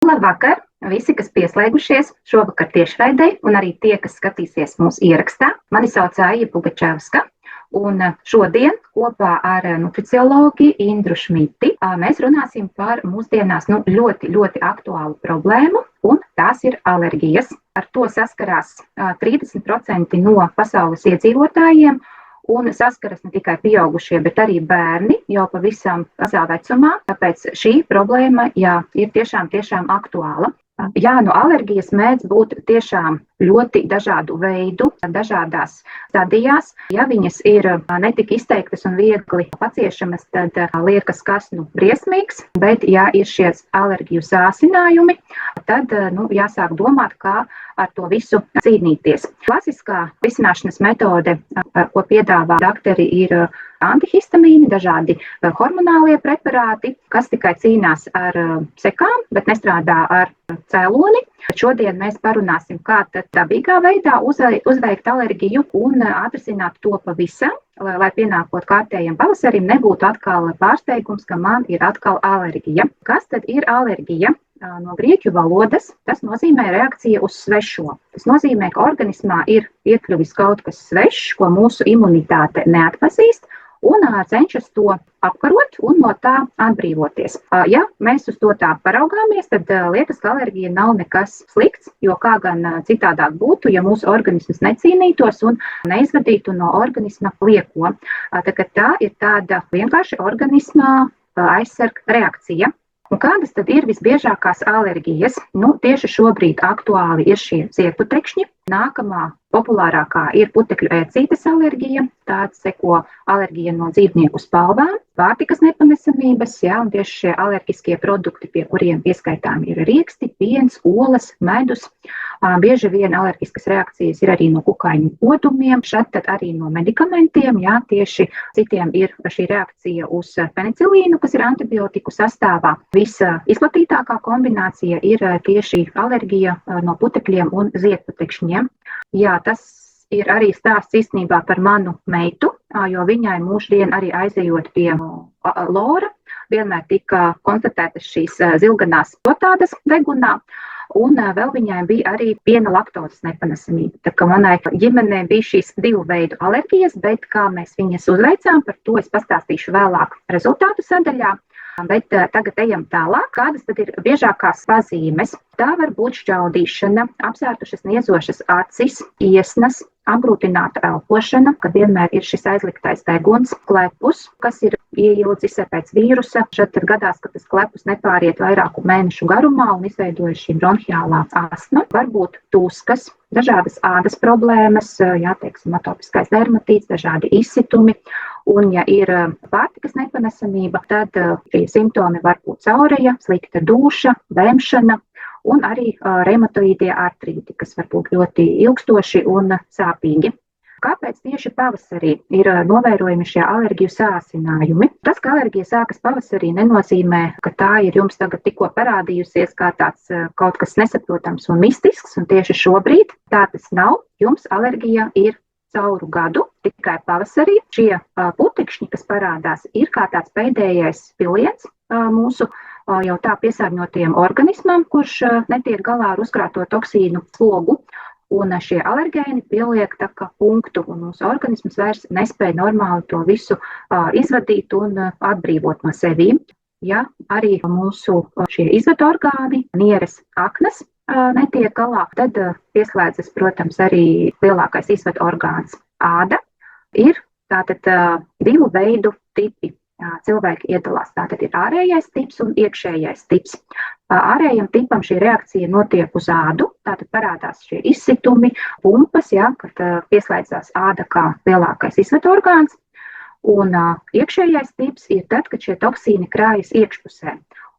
Labvakar! Visi, kas pieslēgušies šovakar tiešraidē, un arī tie, kas skatīsies mūsu ierakstā. Mani sauc Aija Pugačevska, un šodien kopā ar nutriciologu Indru Šmiti mēs runāsim par mūsdienās ļoti, ļoti aktuālu problēmu, un tās ir alerģijas. Ar to saskarās 30% no pasaules iedzīvotājiem, un saskaras ne tikai pieaugušie, bet arī bērni jau pavisam mazā vecumā. Tāpēc šī problēma ir tiešām aktuāla. Alerģijas mēdz būt tiešām ļoti dažādu veidu, dažādās stadijās. Ja viņas ir netik izteiktas un viegli paciešamas, tad liekas, kas briesmīgs, bet ja ir šie alerģiju sāsinājumi, tad jāsāk domāt, kā ar to visu cīnīties. Klasiskā risināšanas metode, ko piedāvā doktori, ir antihistamīni, dažādi hormonālie preparāti, kas tikai cīnās ar sekām, bet nestrādā ar cēloni. Šodien mēs parunāsim, kā tad dabīgā veidā uzveikt alerģiju un atrisināt to pavisam, lai pienākot kārtējiem pavasarim nebūtu atkal pārsteigums, ka man ir atkal alerģija. Kas tad ir alerģija? No grieķu valodas tas nozīmē reakcija uz svešo. Tas nozīmē, ka organismā ir iekļuvis kaut kas svešs, ko mūsu imunitāte neatpazīst, un cenšas to apkarot un no tā atbrīvoties. Ja mēs uz to tā paraugāmies, tad liekas, ka alerģija nav nekas slikts, jo kā gan citādāk būtu, ja mūsu organisms necīnītos un neizvadītu no organisma lieko. Tā ir tāda vienkārši organismā aizsarga reakcija. Un kādas tad ir visbiežākās alerģijas? Tieši šobrīd aktuāli ir šie ziedputekšņi. Nākamā populārākā ir putekļu ēcītes alerģija, tāds seko alerģija no dzīvnieku spalvām, pārtikas nepanesamības, un tieši šie alerģiskie produkti, pie kuriem pieskaitām ir rieksti, piens, olas, medus. Bieži vien alerģiskas reakcijas ir arī no kukaiņu kodumiem, šad tad arī no medikamentiem, tieši citiem ir šī reakcija uz penicilīnu, kas ir antibiotiku sastāvā. Visa izplatītākā kombinācija ir tieši alerģija no putekļiem un ziedputekšņiem. Tas ir arī stāsts īstenībā par manu meitu, jo viņai mūždien arī aizejot pie lora, vienmēr tika konstatētas šīs zilganās potādas degunā, un vēl viņai bija arī piena laktozes nepanesamība. Tā kā manai ģimenei bija šīs divu veidu alerģijas, bet kā mēs viņas uzveicām, par to es pastāstīšu vēlāk rezultātu sadaļā. Bet tagad ejam tālāk. Kādas tad ir biežākās pazīmes? Tā var būt šķaudīšana, apsērtušas niezošas acis, iesnas, apgrūtināta elpošana, kad vienmēr ir šis aizliktais deguns, klepus, kas ir ieildzis pēc vīrusa. Šad tad gadās, ka tas klepus nepāriet vairāku mēnešu garumā un izveidojas šī bronhiālā astma. Varbūt tūskas, dažādas ādas problēmas, atopiskais dermatīts, dažādi izsitumi. Un, ja ir pārtikas nepanesamība, tad šie simptomi var būt caureja, slikta dūša, vēmšana un arī reumatoīdie artrīti, kas var būt ļoti ilgstoši un sāpīgi. Kāpēc tieši pavasarī ir novērojami šie alerģiju sāsinājumi? Tas, ka alerģija sākas pavasarī, nenozīmē, ka tā ir jums tagad tikko parādījusies kā tāds kaut kas nesaprotams un mistisks, un tieši šobrīd tā tas nav. Jums alerģija ir cauru gadu, tikai pavasarī šie putekšņi, kas parādās, ir kā tāds pēdējais piliens mūsu jau tā piesārņotajam organismam, kurš netiek galā ar uzkrāto toksīnu slogu. Un šie alergēni pieliek tā kā punktu, un mūsu organisms vairs nespēja normāli to visu izvadīt un atbrīvot no sevīm. Ja arī mūsu šie izvadu orgāni, nieres, aknas netiek galā, tad pieslēdzas, protams, arī lielākais izvadu orgāns āda. Ir tātad divu veidu tipi. Cilvēki iedalās. Tātad ir ārējais tips un iekšējais tips. Ārējam tipam šī reakcija notiek uz ādu, tātad parādās šie izsitumi, pumpas, kad pieslēdzās āda kā lielākais izvadu orgāns. Un iekšējais tips ir tad, kad šie toksīni krājas iekšpusē.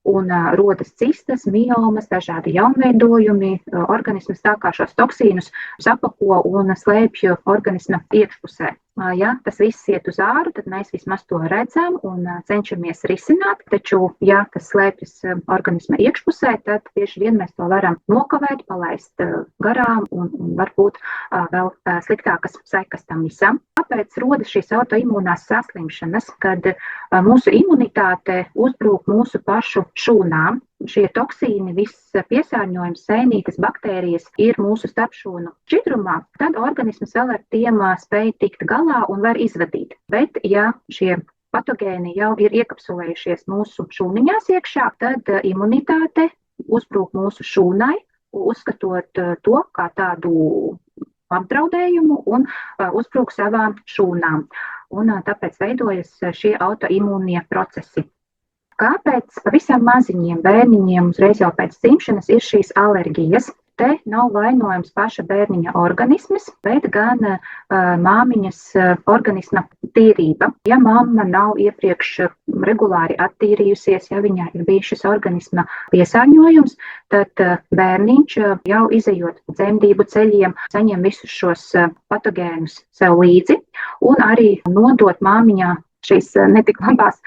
Un rodas cistas, miomas, dažādi jaunveidojumi, organisms tā kā šos toksīnus sapako un slēpj organisma iekšpusē. Ja tas viss iet uz āru, tad mēs vismaz to redzam un cenšamies risināt, taču, ja tas slēpjas organisma iekšpusē, tad tieši vien mēs to varam nokavēt, palaist garām un varbūt vēl sliktākas sekas tam visam. Kāpēc rodas šīs autoimūnās saslimšanas, kad mūsu imunitāte uzbrūk mūsu pašu šūnām? šie toksīni, viss piesārņojums, sēnītes, baktērijas ir mūsu starpšūnu šķidrumā, tad organisms vēl ar tiem spēj tikt galā un var izvadīt. Bet, ja šie patogēni jau ir iekapsulējušies mūsu šūniņās iekšā, tad imunitāte uzbrūk mūsu šūnai, uzskatot to kā tādu apdraudējumu un uzbrūk savām šūnām. Un tāpēc veidojas šie autoimūnie procesi. Kāpēc pavisam maziņiem bērniņiem uzreiz jau pēc dzimšanas ir šīs alerģijas? Te nav vainojams paša bērniņa organisms, bet gan māmiņas organisma tīrība. Ja mamma nav iepriekš regulāri attīrījusies, ja viņai ir bijis šis organisma piesārņojums, tad bērniņš jau izejot dzemdību ceļiem saņem visus šos patogēnus sev līdzi un arī nodot māmiņā šīs netik labās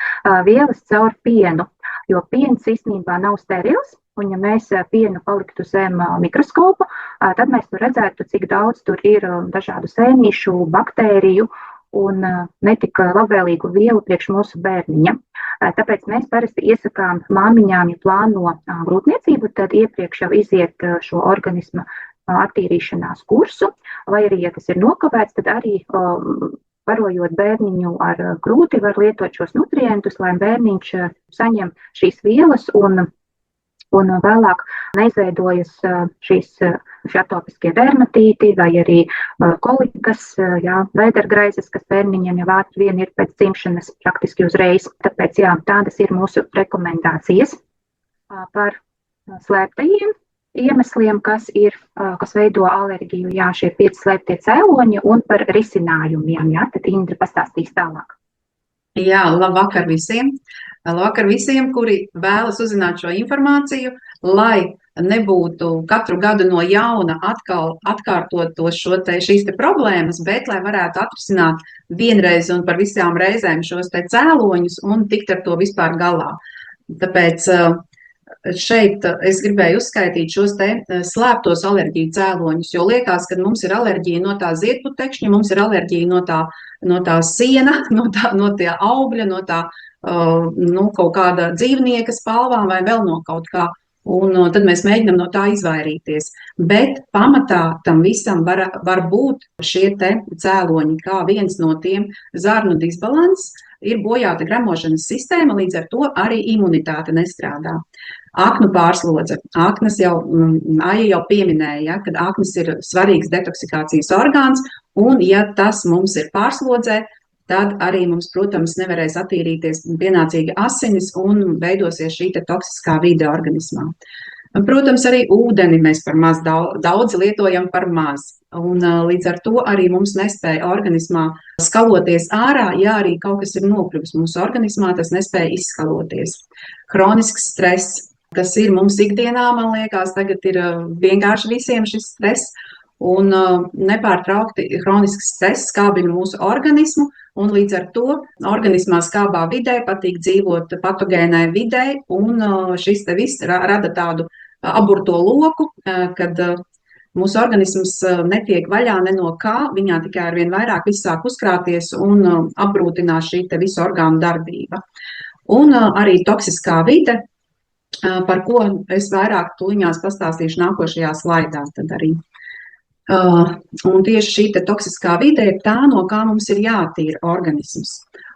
vielas caur pienu, jo piens īstenībā nav sterils. Un ja mēs pienu paliktu zem mikroskopa, tad mēs redzētu, cik daudz tur ir dažādu sēnīšu, baktēriju un netik labvēlīgu vielu priekš mūsu bērniņa. Tāpēc mēs parasti iesakām māmiņām, ja plāno grūtniecību, tad iepriekš jau iziet šo organismu attīrīšanās kursu, vai arī, ja tas ir nokavēts, tad arī barojot bērniņu ar grūti var lietot šos nutrientus, lai bērniņš saņem šīs vielas un vēlāk neizveidojas šīs atopiskie dermatīti vai arī kolikas, vēdergraizes, kas bērniņiem jau ātri vien ir pēc dzimšanas praktiski uzreiz. Tāpēc tādas ir mūsu rekomendācijas par slēptajiem iemesliem, kas veido alerģiju, šie 5 slēptie cēloņi un par risinājumiem. Tad Indra pastāstīs tālāk. Jā, labvakar visiem! Labvakar visiem, kuri vēlas uzzināt šo informāciju, lai nebūtu katru gadu no jauna atkal atkārtot šīs problēmas, bet lai varētu atrisināt vienreiz un par visām reizēm šos cēloņus un tikt ar to vispār galā. Tāpēc šeit es gribēju uzskaitīt šos slēptos alerģiju cēloņus, jo liekas, ka mums ir alerģija no tā ziedputekšņa, mums ir alerģija no tā siena, no tā augļa, no tā kaut kāda dzīvnieka spalvām vai vēl no kaut kā. Un tad mēs mēģinām no tā izvairīties. Bet pamatā tam visam var būt šie cēloņi, kā viens no tiem zarnu disbalanss, ir bojāta gremošanas sistēma, līdz ar to arī imunitāte nestrādā. Aknu pārslodze. Aknas Aija jau pieminēja, ka aknas ir svarīgs detoksikācijas orgāns, un ja tas mums ir pārslodzē, tad arī mums, protams, nevarēs attīrīties pienācīgi asinis un veidosies šī toksiskā vide organismā. Protams, arī ūdeni mēs par maz daudz lietojam par maz. Un līdz ar to arī mums nespēja organismā skaloties ārā, ja arī kaut kas ir nokļuvis mūsu organismā, tas nespēja izskaloties. Hronisks stress, kas ir mums ikdienā, man liekas, tagad ir vienkārši visiem šis stress. Un nepārtraukti hronisks stress skābina mūsu organismu, un līdz ar to organismā skābā vidē patīk dzīvot patogēnai videi, un šis viss rada tādu aburto loku, kad mūsu organisms netiek vaļā ne no kā, viņā tikai arvien vairāk viss sāk uzkrāties un apgrūtinās šī visu orgānu darbība. Un arī toksiskā vide, par ko es vairāk tuliņās pastāstīšu nākošajā slaidā tad arī. Un tieši šī toksiskā vide ir tā, no kā mums ir jātīra organisms.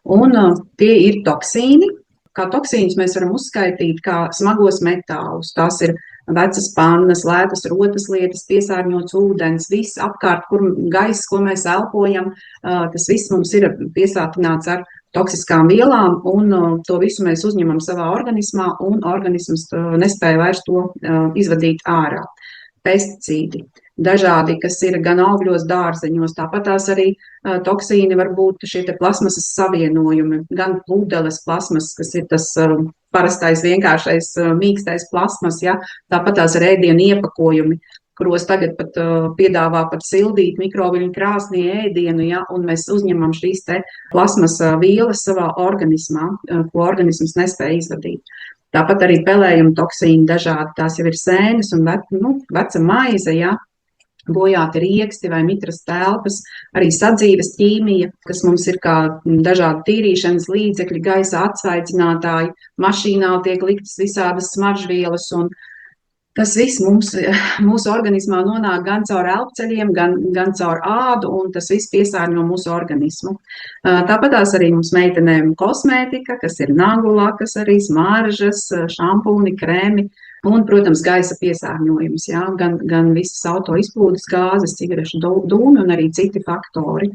Un tie ir toksīni. Kā toksīnus mēs varam uzskaitīt kā smagos metālus. Tās ir vecas pannas, lētas rotas lietas, piesārņots ūdens, viss apkārt, kur gaiss, ko mēs elpojam, tas viss mums ir piesātināts ar toksiskām vielām, un to visu mēs uzņemam savā organismā, un organisms nespēja vairs to izvadīt ārā. Pesticīdi. Dažādi, kas ir gan augļos, dārzeņos, tāpat tās arī toksīni var būt šie plasmasas savienojumi, gan plūdeles plasmas, kas ir tas parastais vienkāršais mīkstais plasmas, ja? Tāpat tās ir ēdienu iepakojumi, kuros tagad pat piedāvā pat sildīt mikroviļņu krāsnī ēdienu, ja? Un mēs uzņemam šīs plasmas vielas savā organismā, ko organisms nespēja izvadīt. Tāpat arī pelējuma toksīni dažādi, tās jau ir sēnes un veca maize, ja? bojāti rieksti vai mitras telpas, arī sadzīves ķīmija, kas mums ir kā dažādi tīrīšanas līdzekļi, gaisa atsvaidzinātāji, mašīnā tiek liktas visādas smaržvielas, un tas viss mūsu organismā nonāk gan caur elpceļiem, gan caur ādu, un tas viss piesārņo mūsu organismu. Tāpatās arī mums meitenēm kosmētika, kas ir nagulakas, arī smaržas, šampūni, krēmi, un, protams, gaisa piesārņojums, jā, gan visas auto izplūdes gāzes, cigarešu dūmi un arī citi faktori.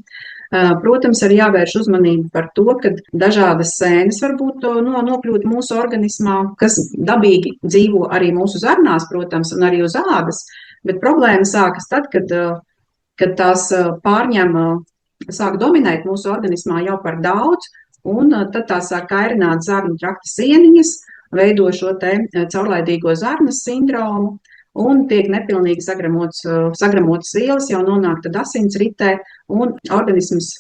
Protams, arī jāvērš uzmanība par to, ka dažādas sēnes varbūt nokļūt mūsu organismā, kas dabīgi dzīvo arī mūsu zarnās, protams, un arī uz ādas, bet problēma sākas tad, kad tās sāk dominēt mūsu organismā jau par daudz, un tad tās sāk kairināt zarnu trakta sieniņas, veido šo te caurlaidīgo zarnas sindromu, un tiek nepilnīgi sagramotas vielas, jau nonāk tad asinsritē, un organisms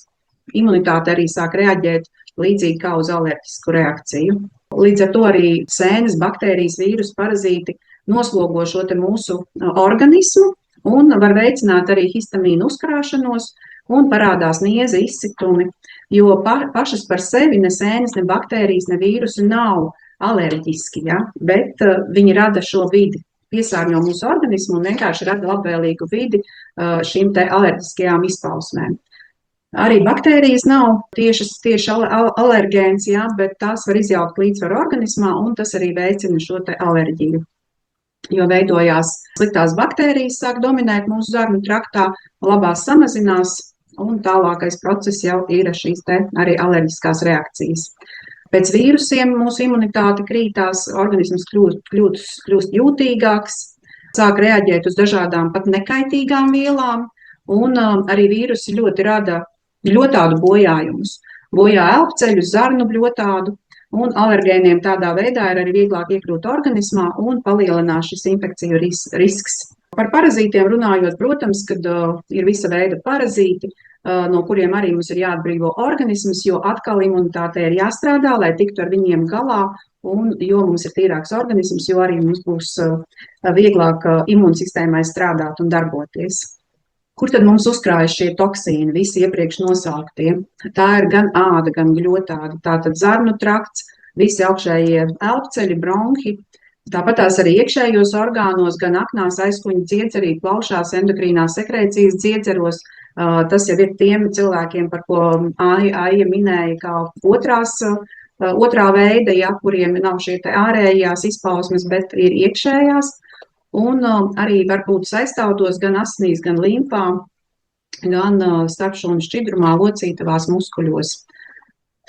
imunitāte arī sāk reaģēt līdzīgi kā uz alerģisku reakciju. Līdz ar to arī sēnes, baktērijas, vīrusu, parazīti noslogo šo te mūsu organismu un var veicināt arī histamīnu uzkrāšanos un parādās nieze, izsitumi, jo pašas par sevi ne sēnes, ne baktērijas, ne vīrusi nav alerģiski, ja, bet viņi rada šo vidi, piesārņo mūsu organismu un vienkārši rada labvēlīgu vidi šīm te alerģiskajām izpausmēm. Arī baktērijas nav tieši alergēns, ja, bet tās var izjaukt līdzsvaru organismā, un tas arī veicina šo te alerģiju. Jo veidojās sliktās baktērijas, sāk dominēt mūsu zarnu traktā, labās samazinās, un tālākais process jau ir šīs te arī alerģiskās reakcijas. Pēc vīrusiem mūsu imunitāte krītās, organisms kļūst jūtīgāks, sāk reaģēt uz dažādām pat nekaitīgām vielām, un arī vīrusi ļoti rada bļotādu bojājumus. Bojā elpceļus, zarnu bļotādu, un alergēniem tādā veidā ir arī vieglāk iekļūt organismā un palielinās šis infekciju risks. Par parazītiem runājot, protams, kad ir visa veida parazīti, no kuriem arī mums ir jāatbrīvo organisms, jo atkal imunitātei ir jāstrādā, lai tiktu ar viņiem galā, un jo mums ir tīrāks organisms, jo arī mums būs vieglāk imūnsistēmai strādāt un darboties. Kur tad mums uzkrājas šie toksīni, visi iepriekš nosauktie? Tā ir gan āda, gan gļotāda, tātad zarnu trakts, visi augšējie elpceļi, bronhi, tāpatās arī iekšējos orgānos, gan aknās, aizkuņu dziedzerī, plaušās, endokrīnās sekrēcijas dziedzeros. Tas jau ir tiem cilvēkiem, par ko Aija minēja, kā otrā veida, ja, kuriem nav šie te ārējās izpausmes, bet ir iekšējās, un arī var būt saistāvtos gan asinīs, gan limfā, gan starpšūnu šķidrumā, locītavās muskuļos.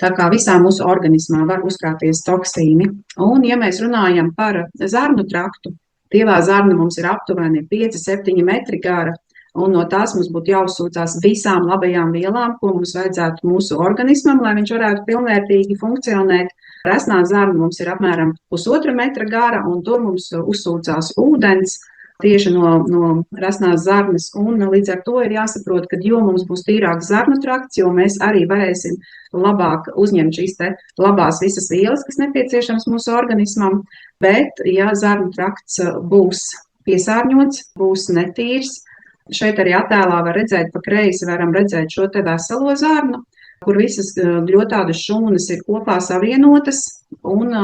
Tā kā visā mūsu organismā var uzkrāties toksīni. Un, ja mēs runājam par zarnu traktu, tievā zarna mums ir aptuveni 5–7 metri gara, un no tās mums būtu jāuzsūcās visām labajām vielām, ko mums vajadzētu mūsu organismam, lai viņš varētu pilnvērtīgi funkcionēt. Resnā zarna mums ir apmēram 1,5 metra gara, un tur mums uzsūcās ūdens tieši no resnās zarnas, un līdz ar to ir jāsaprot, ka jo mums būs tīrāks zarnu trakts, jo mēs arī varēsim labāk uzņemt šīs te labās visas vielas, kas nepieciešams mūsu organismam, bet ja zarnu trakts būs piesārņots, būs netīrs, šeit arī attēlā var redzēt, pa kreisi varam redzēt šo te veselo zarnu, kur visas gļotādas šūnas ir kopā savienotas, un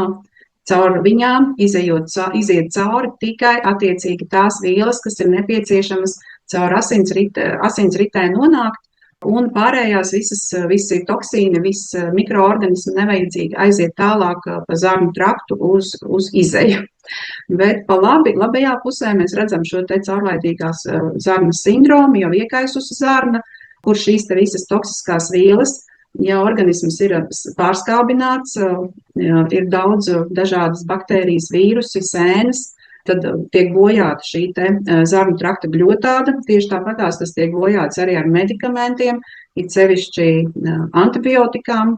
caur viņām iziet cauri tikai attiecīgi tās vielas, kas ir nepieciešamas caur asinsritē nonākt, un pārējās visi toksīni, visi mikroorganismi nevajadzīgi aiziet tālāk pa zarnu traktu uz izeju. Bet pa labajā pusē mēs redzam šo te caurlaidīgās zarnas sindromu, jau iekaisusi zarna, kur šīs te visas toksiskās vielas, ja organisms ir pārskābināts, ir daudz dažādas baktērijas, vīrusi, sēnes, tad tiek bojāta šī te zarnu trakta gļotāda. Tieši tāpatās tas tiek bojāts arī ar medikamentiem, it sevišķi antibiotikām.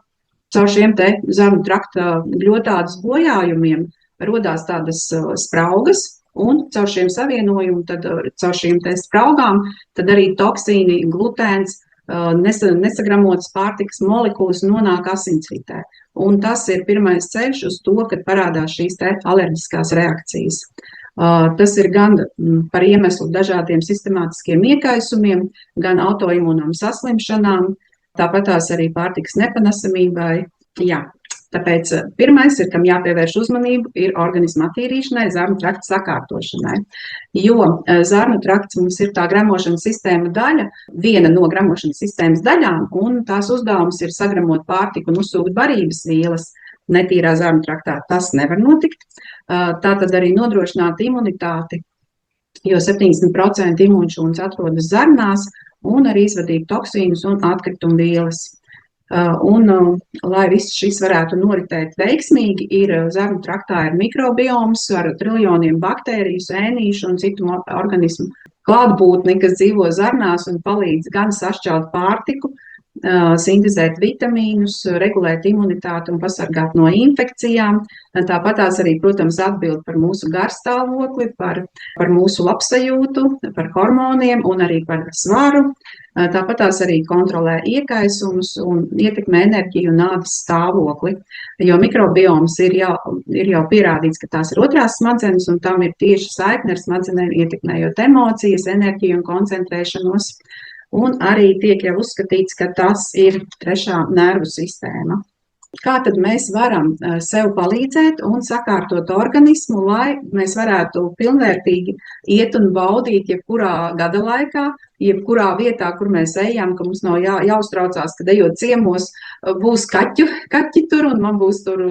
Caur šiem te zarnu trakta gļotādas bojājumiem rodās tādas spraugas, un caur šiem savienojumiem, caur šīm te spraugām, tad arī toksīni, glutēns, nesagramotas pārtikas molekulas nonāk asinsritē. Un tas ir pirmais ceļš uz to, kad parādās šīs te alerģiskās reakcijas. Tas ir gan par iemeslu dažādiem sistemātiskiem iekaisumiem, gan autoimūnām saslimšanām, tāpat tās arī pārtikas nepanesamībai. Jā. Tāpēc pirmais ir, kam jāpievērš uzmanību, ir organisma attīrīšanai, zarnu trakta sakārtošanai. Jo zarnu trakts mums ir tā gremošanas sistēma daļa, viena no gremošanas sistēmas daļām, un tās uzdevums ir sagremot pārtiku un uzsūkt barības vielas netīrā zarnu traktā. Tas nevar notikt. Tātad arī nodrošināt imunitāti, jo 70% imūnšūnas atrodas zarnās, un arī izvadīt toksīnus un atkritumu vielas. Lai viss šis varētu noritēt veiksmīgi, ir zarnu traktā ir mikrobioms ar triljoniem baktēriju, sēnīšu un citu organismu klātbūtni, kas dzīvo zarnās un palīdz gan sašķelt pārtiku, sintezēt vitamīnus, regulēt imunitāti un pasargāt no infekcijām. Tāpat tās arī, protams, atbild par mūsu garstāvokli, par mūsu labsajūtu, par hormoniem un arī par svaru. Tāpat tās arī kontrolē iekaisumus un ietekmē enerģiju un ādas stāvokli. Jo mikrobioms ir jau pierādīts, ka tās ir otrās smadzenes, un tam ir tieši saikne ar smadzenēm, ietekmējot emocijas, enerģiju un koncentrēšanos. Un arī tiek jau uzskatīts, ka tas ir trešā nervu sistēma. Kā tad mēs varam sev palīdzēt un sakārtot organismu, lai mēs varētu pilnvērtīgi iet un baudīt jebkurā gada laikā, jebkurā vietā, kur mēs ejam, ka mums nav jāuztraucās, kad ejot ciemos būs kaķi tur un man būs tur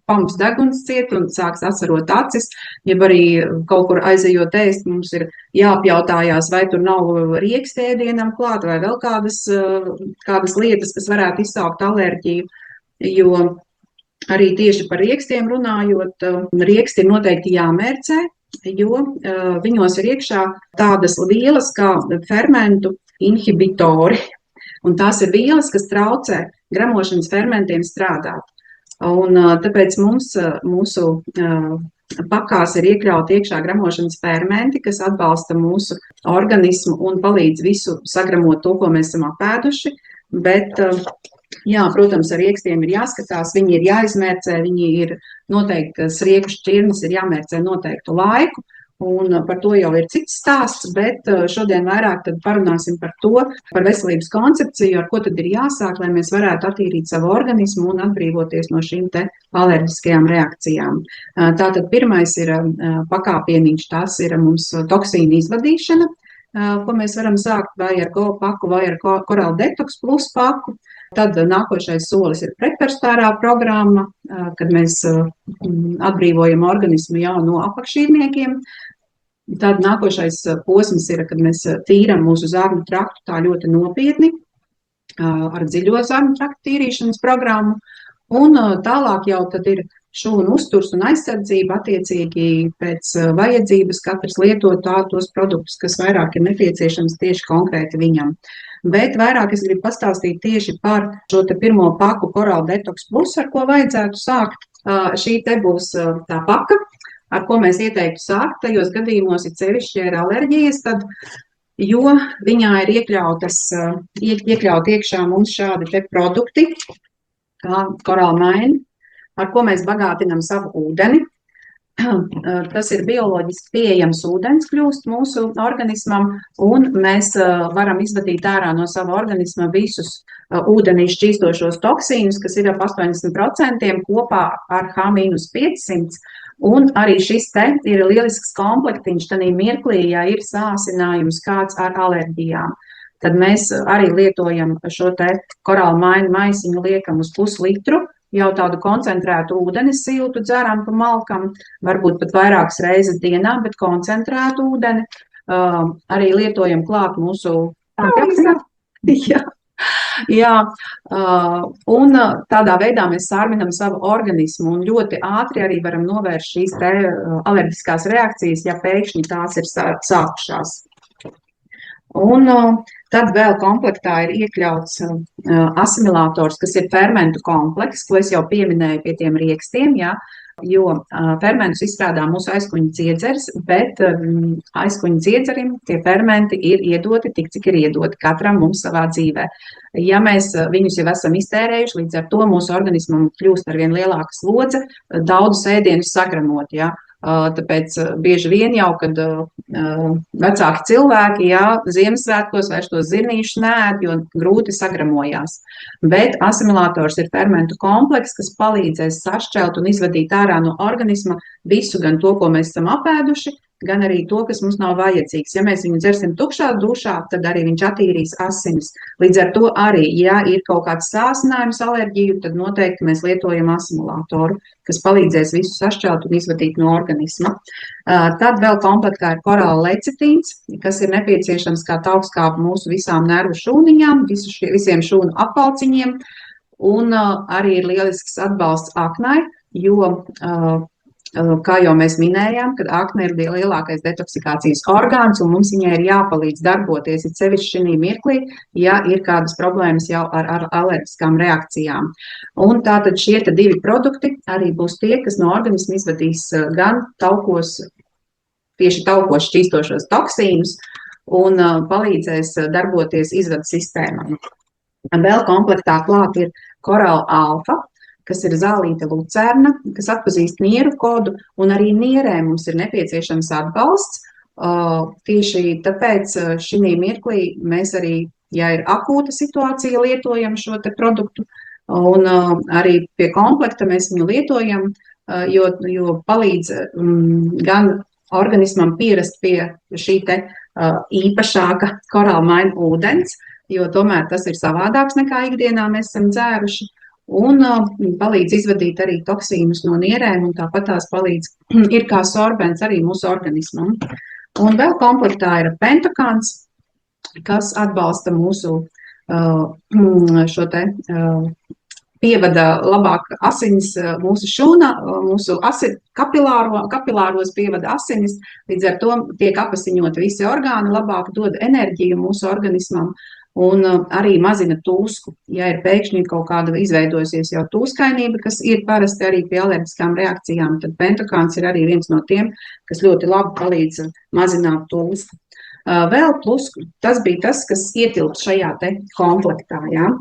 pamps deguns ciet un sāks asarot acis, jeb arī kaut kur aizejot ēst, mums ir jāapjautājās, vai tur nav rieksti ēdienam klāt vai vēl kādas lietas, kas varētu izsaukt alerģiju. Jo arī tieši par riekstiem runājot, rieksti ir noteikti jāmērcē, jo viņos ir iekšā tādas vielas kā fermentu inhibitori. Un tās ir vielas, kas traucē gremošanas fermentiem strādāt. Un tāpēc mūsu pakās ir iekļauti iekšā gremošanas fermenti, kas atbalsta mūsu organismu un palīdz visu sagremot to, ko mēs esam apēduši. Bet jā, protams, ar riekstiem ir jāskatās, viņi ir jāizmērcē, viņi ir noteikti, ka rieku šķirnes ir jāmērcē noteiktu laiku, un par to jau ir cits stāsts, bet šodien vairāk tad parunāsim par to, par veselības koncepciju, ar ko tad ir jāsāk, lai mēs varētu attīrīt savu organismu un atbrīvoties no šīm te alerģiskajām reakcijām. Tātad pirmais ir pakāpieniņš, tas ir mums toksīna izvadīšana, ko mēs varam sākt vai ar Go paku, vai ar Coral Detox Plus paku. Tad nākošais solis ir pretperstārā programma, kad mēs atbrīvojam organismu jau no apakšķīrniekiem. Tad nākošais posms ir, kad mēs tīram mūsu zarnu traktu tā ļoti nopietni ar dziļo zarnu traktu tīrīšanas programmu. Un tālāk jau tad ir šūnu uzturs un aizsardzība attiecīgi pēc vajadzības katrs lietot tos produktus, kas vairāk ir nepieciešams tieši konkrēti viņam. Bet vairāk es gribu pastāstīt tieši par šo te pirmo paku Coral Detox Plus, ar ko vajadzētu sākt. Šī te būs tā paka, ar ko mēs ieteiktu sākt tajos gadījumos, ir sevišķi ar alerģijas, jo viņā ir iekļaut iekšā mums šādi te produkti, kā Coral Mine, ar ko mēs bagātinam savu ūdeni. Tas ir bioloģiski pieejams ūdens kļūst mūsu organismam, un mēs varam izvadīt ārā no sava organisma visus ūdenī šķīstošos toksīnus, kas ir ap 80% kopā ar H-500. Un arī šis te ir lielisks komplektiņš tanī mirklī, ja ir sāsinājums kāds ar alerģijām. Tad mēs arī lietojam šo te Coral Mine maisiņu, liekam uz puslitru, jau tādu koncentrētu ūdeni siltu dzeram pa malkam, varbūt pat vairākas reizes dienā, bet koncentrētu ūdeni. Arī lietojam klāt mūsu Jā, un tādā veidā mēs sārminam savu organismu un ļoti ātri arī varam novērst šīs te alerģiskās reakcijas, ja pēkšņi tās ir sākušās. Un tad vēl komplektā ir iekļauts asimilators, kas ir fermentu komplekss, ko es jau pieminēju pie tiem riekstiem, ja, jo fermentus izstrādā mūsu aizkuņu dziedzeris, bet aizkuņu dziedzerim tie fermenti ir iedoti tik, cik ir iedoti katram mums savā dzīvē. Ja mēs viņus jau esam iztērējuši, līdz ar to mūsu organismam kļūst arvien lielāka slodze, daudzus ēdienus sagremot, ja. Tāpēc bieži vien jau, kad vecāki cilvēki, Ziemassvētkos vairs tos zirnīšus neēd, jo grūti sagramojās. Bet asimilators ir fermentu komplekss, kas palīdzēs sašķelt un izvadīt ārā no organisma visu, gan to, ko mēs esam apēduši, gan arī to, kas mums nav vajadzīgs. Ja mēs viņu dzersim tukšā dušā, tad arī viņš attīrīs asinis. Līdz ar to arī, ja ir kaut kāds sāsinājums, alerģiju, tad noteikti mēs lietojam asimilatoru, kas palīdzēs visu sašķelt un izvadīt no organisma. Tad vēl komplektā ir korāla lecitīns, kas ir nepieciešams kā taukskāpe mūsu visām nervu šūniņām, visiem šūnu apvalciņiem, un arī ir lielisks atbalsts aknai, jo kā jau mēs minējām, kad akne ir lielākais detoksikācijas orgāns, un mums viņai ir jāpalīdz darboties, it sevišķi šī mirklī, ja ir kādas problēmas jau ar alerģiskām reakcijām. Un tātad šie divi produkti arī būs tie, kas no organisma izvadīs gan tieši taukos šķīstošos toksīnus un palīdzēs darboties izvades sistēmai. Vēl komplektā klāt ir korāla alfa, kas ir zālīta lucerna, kas atpazīst nieru kodu, un arī nierē mums ir nepieciešams atbalsts. Tieši tāpēc šī mirklī mēs arī, ja ir akūta situācija, lietojam šo produktu, un arī pie komplekta mēs viņu lietojam, jo palīdz gan organismam pierast pie šī īpašāka korālmaina ūdens, jo tomēr tas ir savādāks nekā ikdienā mēs esam dzēruši. Un palīdz izvadīt arī toksīnus no nierēm, un tāpat tās palīdz, ir kā sorbents arī mūsu organismam. Un vēl komplektā ir pentakāns, kas atbalsta mūsu pievada labāk asinis mūsu šūna, mūsu kapilāros pievada asinis, līdz ar to tiek apasiņoti visi orgāni, labāk dod enerģiju mūsu organismam. Un arī mazina tūsku. Ja ir pēkšņi kaut kāda izveidojusies jau tūskainība, kas ir parasti arī pie alerģiskām reakcijām, tad pentakāns ir arī viens no tiem, kas ļoti labi palīdz mazināt tūsku. Vēl plus, tas bija tas, kas ietilpst šajā komplektā. Ja?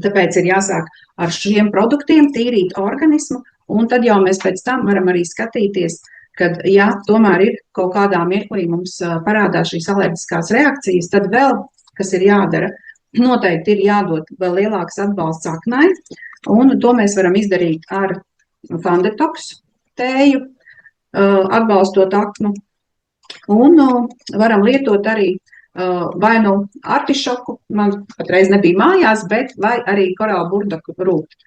Tāpēc ir jāsāk ar šiem produktiem tīrīt organismu, un tad jau mēs pēc tam varam arī skatīties, kad, ja tomēr ir kaut kādā mirklī mums parādās šīs alerģiskās reakcijas, tad vēl kas ir jādara, noteikti ir jādod vēl lielāks atbalsts aknai, un to mēs varam izdarīt ar Fandetox tēju, atbalstot aknu, un varam lietot arī vai nu artišoku, man patreiz nebija mājās, bet vai arī korāla burdaku rūtu,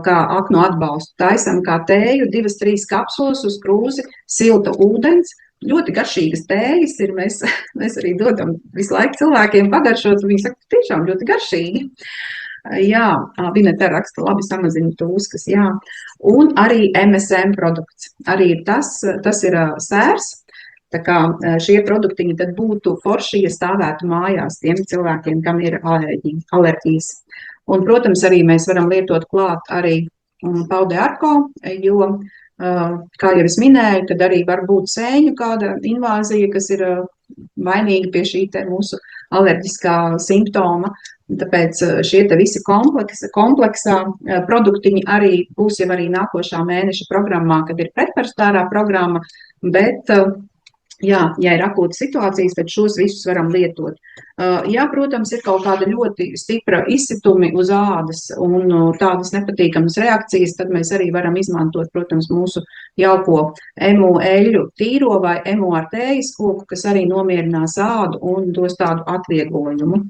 kā aknu atbalstu. Taisam kā tēju, 2-3 kapsulas uz krūzi, silta ūdens, ļoti garšīgas tējas ir, mēs arī dodam visu laiku cilvēkiem pagaršot, un viņi saka, tiešām ļoti garšīgi. Jā, Vineta raksta, labi samazina tūskas, jā. Un arī MSM produkts. Arī tas ir sērs, tā kā šie produktiņi tad būtu forši, ja stāvētu mājās tiem cilvēkiem, kam ir alerģijas. Un, protams, arī mēs varam lietot klāt arī Paude Arko, jo kā jau es minēju, tad arī var būt sēņu kāda invāzija, kas ir vainīga pie šī mūsu alerģiskā simptoma. Tāpēc šie visi kompleksā produktiņi arī būs jau arī nākošā mēneša programmā, kad ir pretparastārā programma, bet, ja ir akūtas situācijas, tad šos visus varam lietot. Ja, protams, ir kaut kāda ļoti stipra izsitumi uz ādas un tādas nepatīkamas reakcijas, tad mēs arī varam izmantot, protams, mūsu jauko emu eļļu tīro vai emu ar tējas koku, kas arī nomierinās ādu un dos tādu atvieglojumu.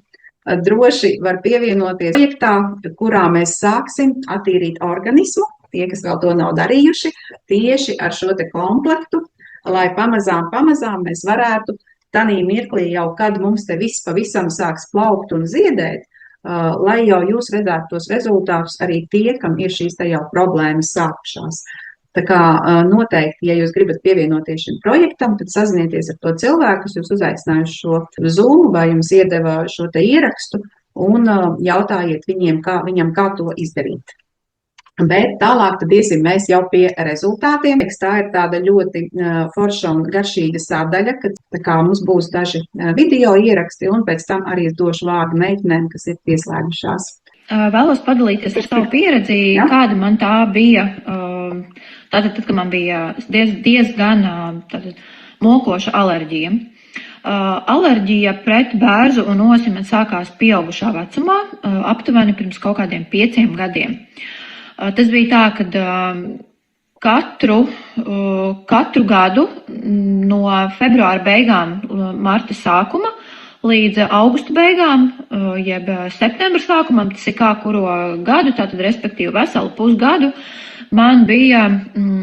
Droši var pievienoties projektā, kurā mēs sāksim attīrīt organismu, tie, kas vēl to nav darījuši, tieši ar šo komplektu, lai pamazām mēs varētu tanī mirklī jau, kad mums viss pavisam sāks plaukt un ziedēt, lai jau jūs redzētu tos rezultātus arī tie, kam ir šīs jau problēmas sākušās. Tā kā noteikti, ja jūs gribat pievienoties šim projektam, tad sazinieties ar to cilvēku, kas jūs uzaicinājuši šo Zoom vai jums iedeva šo ierakstu un jautājiet viņam, kā to izdarīt. Bet tālāk tad iesim mēs jau pie rezultātiem. Tā ir tāda ļoti forša un garšīga sādaļa, kad tā kā mums būs daži video ieraksti un pēc tam arī es došu vārdu meitenēm, kas ir pieslēgušās. Vēlos padalīties ar savu pieredzi, kāda man tā bija Tātad, kad man bija diezgan mokoša alerģija. Alerģija pret bērzu un osi man sākās pieaugušā vecumā, aptuveni pirms kaut kādiem 5 gadiem. Tas bija tā, ka katru gadu no februāra beigām, marta sākuma līdz augusta beigām, jeb septembra sākumam, tas ir kā kuro gadu, tātad respektīvi veselu pusgadu, man bija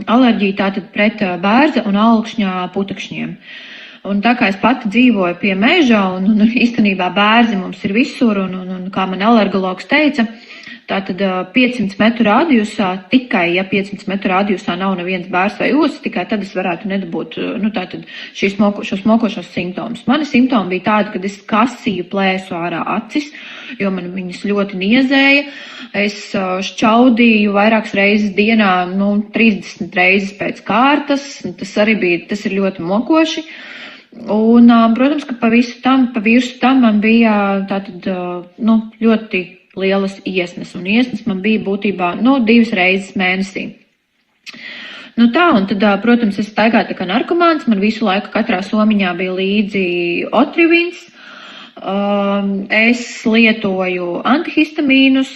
alerģija tātad pret bērza un alkšņa putekšņiem. Un tā kā es pati dzīvoju pie meža, un īstenībā bērzi mums ir visur, un kā man alergologs teica, tātad 500 metru radiusā, tikai ja 500 metru radiusā nav neviens bērs vai osis, tikai tad es varētu nedabūt tātad šos mokošos simptomus. Mani simptomi bija tādi, kad es kasīju, plēsu ārā acis, jo man viņas ļoti niezēja. Es šķaudīju vairākas reizes dienā, 30 reizes pēc kārtas, tas ir ļoti mokoši. Un, protams, ka pa virsmu tam man bija tātad, ļoti lielas iesnas, un iesnas man bija būtībā 2 reizes mēnesī. Tā, un tad, protams, es staigāju tā kā narkomāns, man visu laiku katrā somiņā bija līdzi otrivins, es lietoju antihistamīnus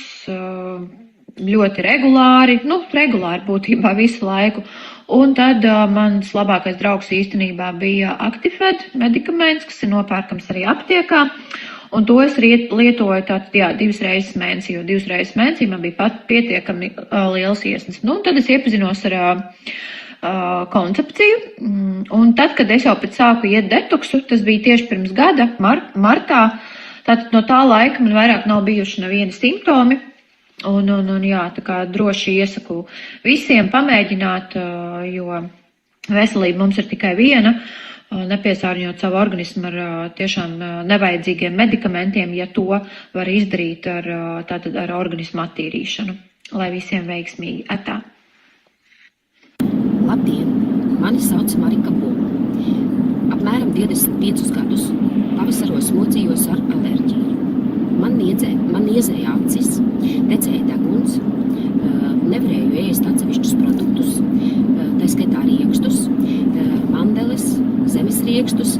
ļoti regulāri būtībā visu laiku. Un tad mans labākais draugs īstenībā bija Actifed medikaments, kas ir nopērkams arī aptiekā. Un to es lietoju tātad, 2 reizes mēnesī, jo 2 reizes mēnesī man bija pat pietiekami liels iesnas. Tad es iepazinos ar koncepciju. Un tad, kad es jau pēc sāku iet detoksu, tas bija tieši pirms gada, martā, tātad no tā laika man vairāk nav bijuši nevieni simptomi. Un jā, tā kā droši iesaku visiem pamēģināt, jo veselība mums ir tikai viena, nepiesārņot savu organismu ar tiešām nevajadzīgiem medikamentiem, ja to var izdarīt ar organismu attīrīšanu. Lai visiem veiksmīgi atā. Labdien! Mani sauc Marika Būma. Apmēram 25 gadus pavasaros mocījos ar alerģiju. Man niezēja acis, tecēja deguns, nevarēju ēst atsevišķus produktus, tā skaitā riekstus, mandeles, zemesriekstus.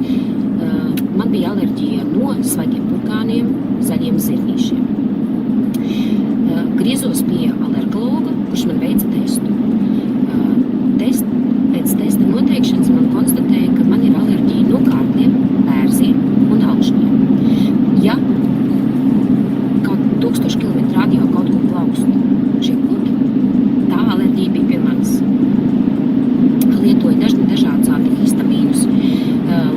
Man bija alerģija no svaigiem burkāniem, zaļiem zirnīšiem. Griezos pie alergologa, kurš man veica testu. Pēc testa noteikšanas man konstatēja, ka man ir alerģija no kārtiem, bērziem un alkšņiem. Ja 1000 km radio kaut ko plaukst šie puti, tā alerģija bija pie manis. Lietoju dažādus antihistamīnus,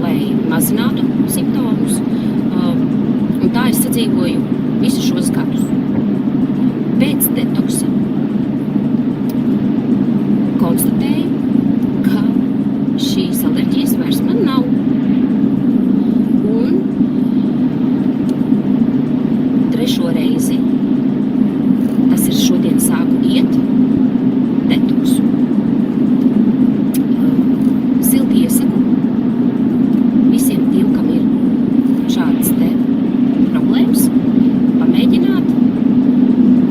lai mazinātu simptomus, un tā es sadzīvoju visu šos gadus. Pēc detoksa konstatēju, ka šīs alerģijas vairs man nav. Un 3. reizi, tas ir šodien sāku iet detoksu. Silti iesaku visiem tiem, kam ir šādas te problēmas, pamēģināt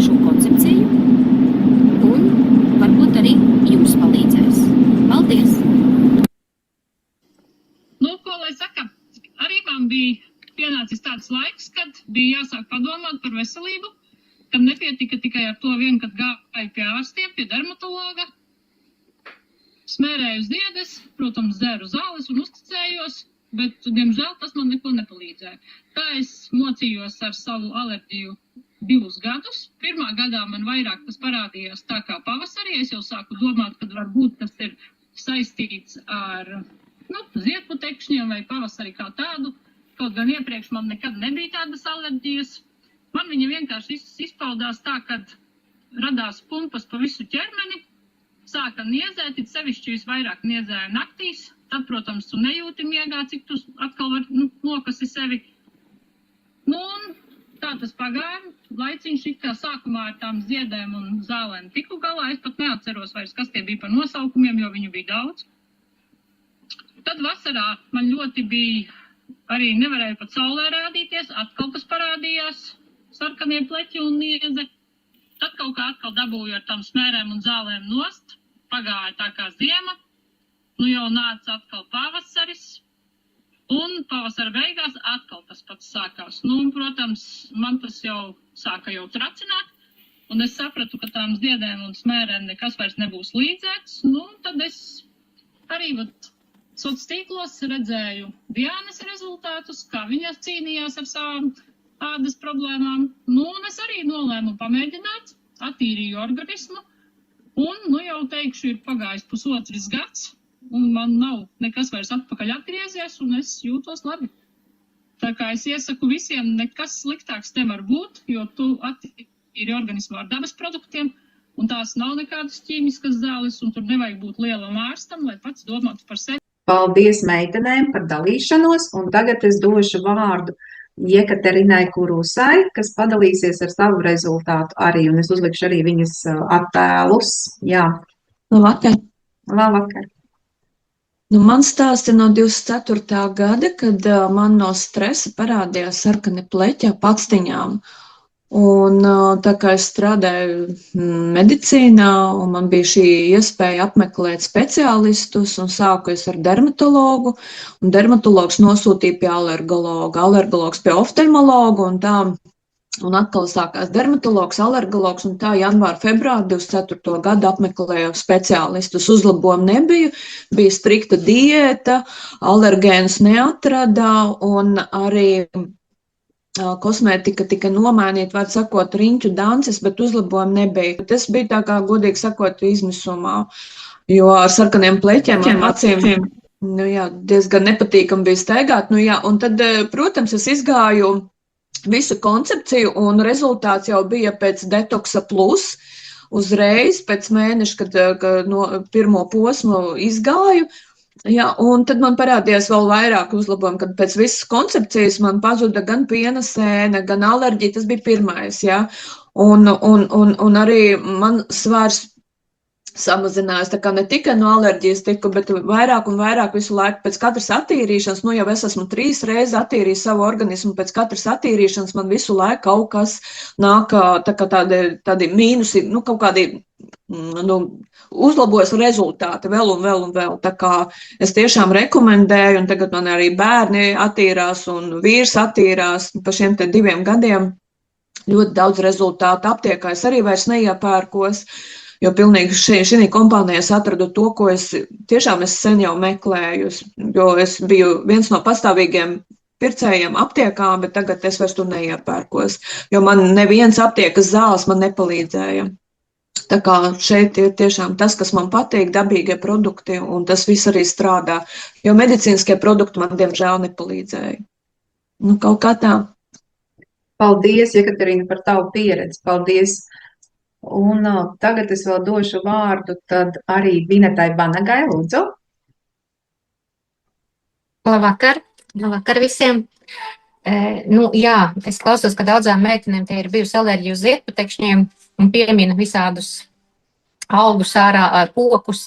šo koncepciju un varbūt arī jums palīdzēs. Paldies! Ko lai saka, arī man bija pienācis tāds laiks, kad bija jāsāk padomāt par veselību, kad nepietika tikai ar to vien, kad gāju pie ārstiem, pie dermatologa, smērēju uz diedes, protams, dzēru zāles un uzticējos, bet, diemžēl, tas man neko nepalīdzēja. Tā es mocījos ar savu alerģiju 2 gadus. Pirmā gadā man vairāk tas parādījās tā kā pavasarī. Es jau sāku domāt, kad varbūt tas ir saistīts ar ziedputekšņiem vai pavasari kā tādu. Kaut gan iepriekš man nekad nebija tādas alerģijas. Man viņa vienkārši izpaudās tā, kad radās pumpas pa visu ķermeni, sāka niezēt, it sevišķi visvairāk niezēja naktīs. Tad, protams, tu nejūti miegā, cik tu atkal var nokasi sevi. Un tā tas pagāja. Laiciņš it kā sākumā ar tām ziedēm un zālēm tiku galā. Es pat neatceros vairs, kas tie bija par nosaukumiem, jo viņu bija daudz. Tad vasarā man ļoti bija, arī nevarēju pat saulē rādīties, atkal kas parādījās, sarkanie pleķi un nieze. Tad kaut kā atkal dabūju ar tām smērēm un zālēm nost. pagāja tā kā ziema, nu jau nāca atkal pavasaris, un pavasara beigās atkal tas pats sākās. Nu, un, protams, man tas jau sāka jau tracināt, un es sapratu, ka tām ziedēm un smērēm nekas vairs nebūs līdzēts, nu, tad es arī sociālos tīklos redzēju Diānas rezultātus, kā viņa cīnījās ar savām ādas problēmām. Nu, un es arī nolēmu pamēģināt, attīrīju organismu, un, nu, jau teikšu, ir pagājis pusotrs gads, un man nav nekas vairs atpakaļ atgriezies, un es jūtos labi. Tā kā es iesaku visiem, nekas sliktāks nevar būt, jo tu attīri organismu ar dabas produktiem, un tās nav nekādas ķīmiskas zāles, un tur nevajag būt lielam ārstam, lai pats domātu par sevi. Paldies meitenēm par dalīšanos, un tagad es došu vārdu Jekaterinai Kurusai, kas padalīsies ar savu rezultātu arī, un es uzlikšu arī viņas attēlus. Jā. Labvakar. Labvakar. Nu, man stāsts ir no 24. gada, kad man no stresa parādījās sarkani pleķi ap actiņām. Un tā kā es strādāju medicīnā, un man bija šī iespēja apmeklēt speciālistus, un sāku es ar dermatologu, un dermatologs nosūtīja pie alergologa, alergologs pie oftalmologa, un tā, un atkal sākās dermatologs, alergologs, un tā janvāra, februāra 24. gada apmeklēju speciālistus, uzlabojumu nebija, bija strikta diēta, alergēnus neatrada, un arī kosmētika tika nomainīta, var sakot, riņķu dances, bet uzlabojumu nebija. Es biju tā kā, godīgi sakot, izmisumā, jo ar sarkaniem pleķiem un acīm, nu jā, diezgan nepatīkam bija staigāt, nu jā, un tad, protams, es izgāju visu koncepciju, un rezultāts jau bija pēc Detoxa Plus, uzreiz pēc mēneša, kad no pirmo posmu izgāju. Jā, un tad man parādījās vēl vairāk uzlabojumu, kad pēc visas koncepcijas man pazuda gan piena sēne, gan alerģija, tas bija pirmais, jā, un arī man svars samazinājās, tā kā ne tikai no alerģijas tiku, bet vairāk un vairāk visu laiku pēc katras attīrīšanas, nu jau es esmu 3 reizes attīrījis savu organismu, pēc katras attīrīšanas man visu laiku kaut kas nāk, tā kā tādi mīnusi, nu kaut kādi, nu, uzlabojas rezultāti vēl un vēl un vēl, tā kā es tiešām rekomendēju, un tagad man arī bērni attīrās un vīrs attīrās pa šiem te 2 gadiem, ļoti daudz rezultātu aptiekā, es arī vairs neiepērkos, jo pilnīgi šī kompānijā es atradu to, ko es sen jau meklēju, jo es biju viens no pastāvīgiem pircējiem aptiekā, bet tagad es vairs tur neiepērkos, jo man neviens aptiekas zāles man nepalīdzēja. Tā kā šeit ir tiešām tas, kas man patīk, dabīgie produkti, un tas viss arī strādā, jo medicīniskie produkti man diemžēl nepalīdzēja. Nu, kaut kā tā. Paldies, Jekaterina, par tavu pieredzi. Paldies. Un tagad es vēl došu vārdu tad arī Vinetai Banagai, lūdzu. Labvakar. Labvakar visiem. Nu, jā, es klausos, ka daudzām meitenēm tie ir bijusi alerģija uz ziedputekšņiem un piemina visādus augus ārā, kokus.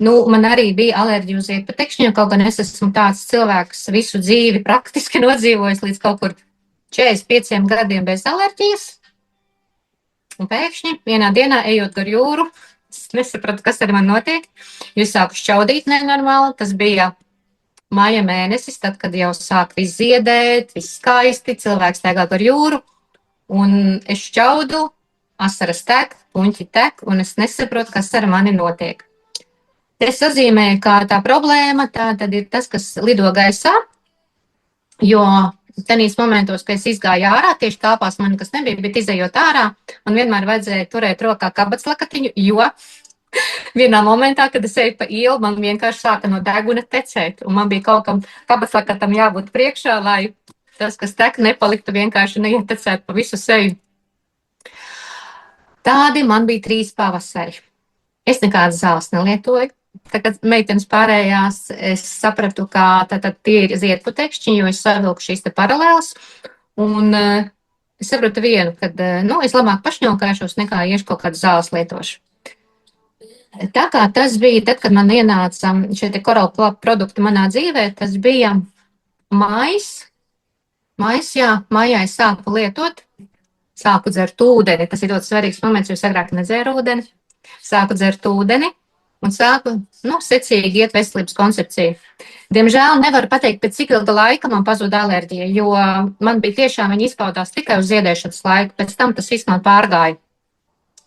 Nu, man arī bija alerģija uz ziedputekšņiem, kaut gan es esmu tāds cilvēks visu dzīvi praktiski nodzīvojis līdz kaut kur 45 gadiem bez alerģijas. Un pēkšņi vienā dienā, ejot gar jūru, es nesapratu, kas ar man notiek, jo es sāku šķaudīt nenormāli. Tas bija māja mēnesis, tad, kad jau sāk viss ziedēt, viss skaisti, cilvēks staigā gar jūru, un es šķaudu, asaras tek, puņķi tek, un es nesaprotu, kas ar mani notiek. Es sazīmēju, ka tā problēma tā tad ir tas, kas lido gaisā, jo tenīs momentos, kad es izgāju ārā, tieši kāpās man nekas nebija, bet izējot ārā, man vienmēr vajadzēja turēt rokā kabatslakatiņu, jo vienā momentā, kad es eju pa ielu, man vienkārši sāka no deguna tecēt, un man bija kaut kam kabatslakatam jābūt priekšā, lai tas, kas tek, nepaliktu vienkārši neietecēt pa visu seju. Tādi man bija 3 pavasari. Es nekādas zāles nelietoju. Tagad meitenes pārējās, es sapratu, ka tad tie ir ziedputekšņi, jo es savilku šīs te paralēlas, un es sapratu vienu, kad, nu, es labāk pašņaukāšos nekā iešu kaut kādu zāles lietošu. Tā kā tas bija tad, kad man ienāca šie te korāla produkti manā dzīvē, tas bija mājas, jā, mājā es sāku lietot, sāku dzert ūdeni, tas ir ļoti svarīgs moments, jo es agrāk nedzēru ūdeni, sāku dzert ūdeni. un sāku secīgi iet veselības koncepciju. Diemžēl nevaru pateikt, pēc cik ilga laika man pazuda alerģija, jo man bija tiešām viņa izpaudās tikai uz ziedēšanas laiku, pēc tam tas viss man pārgāja.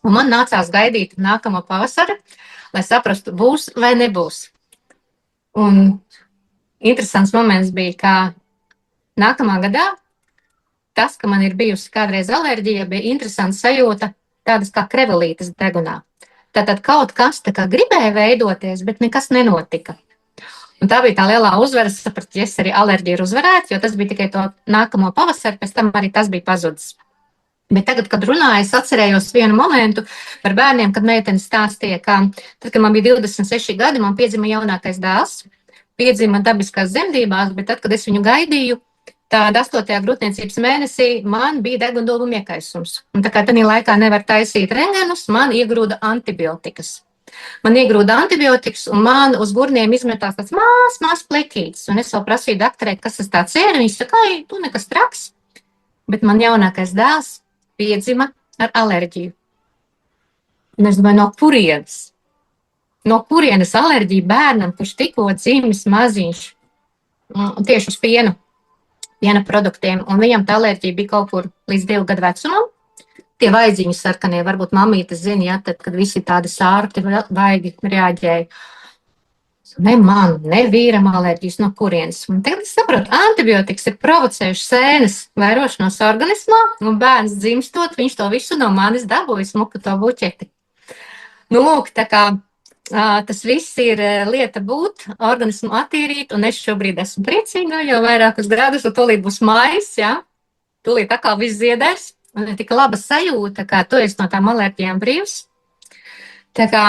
Un man nācās gaidīt nākamo pavasari, lai saprastu, būs vai nebūs. Un interesants moments bija, ka nākamā gadā tas, ka man ir bijusi kādreiz alerģija, bija interesants sajūta, tādas kā krevelītes degunā. Tātad kaut kas tā kā gribēja veidoties, bet nekas nenotika. Un tā bija tā lielā uzvara, sapratu, ja es arī alerģiju ir uzvarēta, jo tas bija tikai to nākamo pavasari, pēc tam arī tas bija pazudis. Bet tagad, kad runāju, es atcerējos vienu momentu par bērniem, kad meitene stāstīja, ka tad, kad man bija 26 gadi, man piedzima jaunākais dēls, piedzima dabiskās dzemdībās, bet tad, kad es viņu gaidīju, tāda 8. grūtniecības mēnesī man bija degundojumu iekaisums. Un tā kā tādā laikā nevar taisīt rengenus, man iegrūda antibiotikas. Un man uz gurniem izmetās tāds mās pleķītis. Un es vēl prasīju doktorē, kas tas tāds ir. Viņš saka, tu nekas traks. Bet man jaunākais dēls piedzima ar alerģiju. Un es domāju, no kurienes? No kurienes alerģija bērnam, kurš tikko dzimis maziņš, tieši uz piena produktiem, un viņam tā alerģija bija kaut kur līdz 2 gadu vecumam. Tie vaidziņi sarkanie, varbūt mamītes zina, ja, tad, kad visi tādi sārti vaigi reaģēja. Ne man, ne vīram alerģijas, no kurienes. Un tagad es saprotu, antibiotikas ir provocējuši sēnes vairošanos organismā, un bērns dzimstot, viņš to visu no manis dabūja, smuku to buķeti. Nu, lūk, tā kā tas viss ir lieta būt, organismu attīrīt, un es šobrīd esmu priecīga, jo vairākus grādus, un tūlīt būs mājas, ja, tūlīt atkal viss ziedēs. Un ir tik laba sajūta, ka tu esi no tām alerģijām brīvs. Tā kā